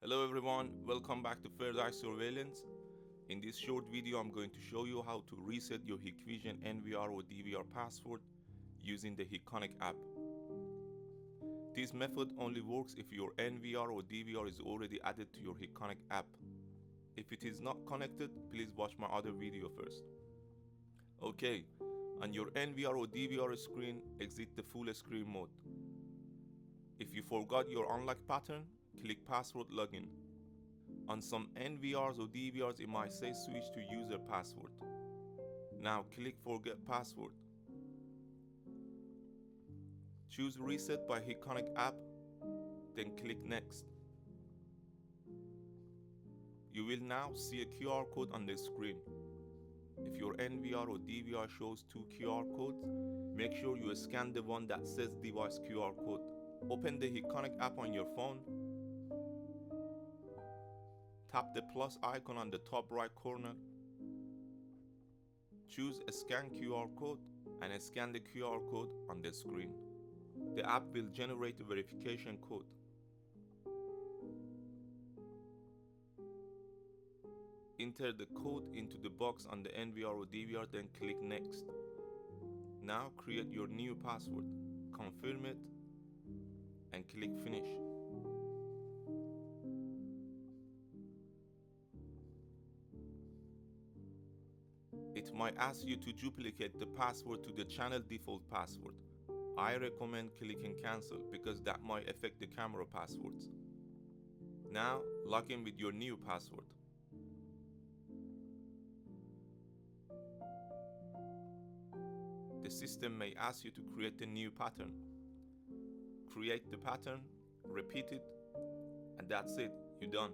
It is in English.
Hello everyone, welcome back to Third Eye Surveillance. In this short video, I'm going to show you how to reset your Hikvision NVR or DVR password using the Hik-Connect app. This method only works if your NVR or DVR is already added to your Hik-Connect app. If it is not connected, please watch my other video first. Okay, on your NVR or DVR screen, exit the full screen mode. If you forgot your unlock pattern, click password login. On some NVRs or DVRs, it might say switch to user password. Now click forget password. Choose reset by Hik-Connect app, then click next. You will now see a QR code on the screen. If your NVR or DVR shows two QR codes, make sure you scan the one that says device QR code. Open the Hik-Connect app on your phone. Tap the plus icon on the top right corner. Choose scan QR code and scan the QR code on the screen. The app will generate a verification code. Enter the code into the box on the NVR or DVR, then click next. Now create your new password, confirm it, and click finish. It might ask you to duplicate the password to the channel default password. I recommend clicking cancel because that might affect the camera passwords. Now log in with your new password. The system may ask you to create a new pattern. Create the pattern, repeat it, and that's it, you're done.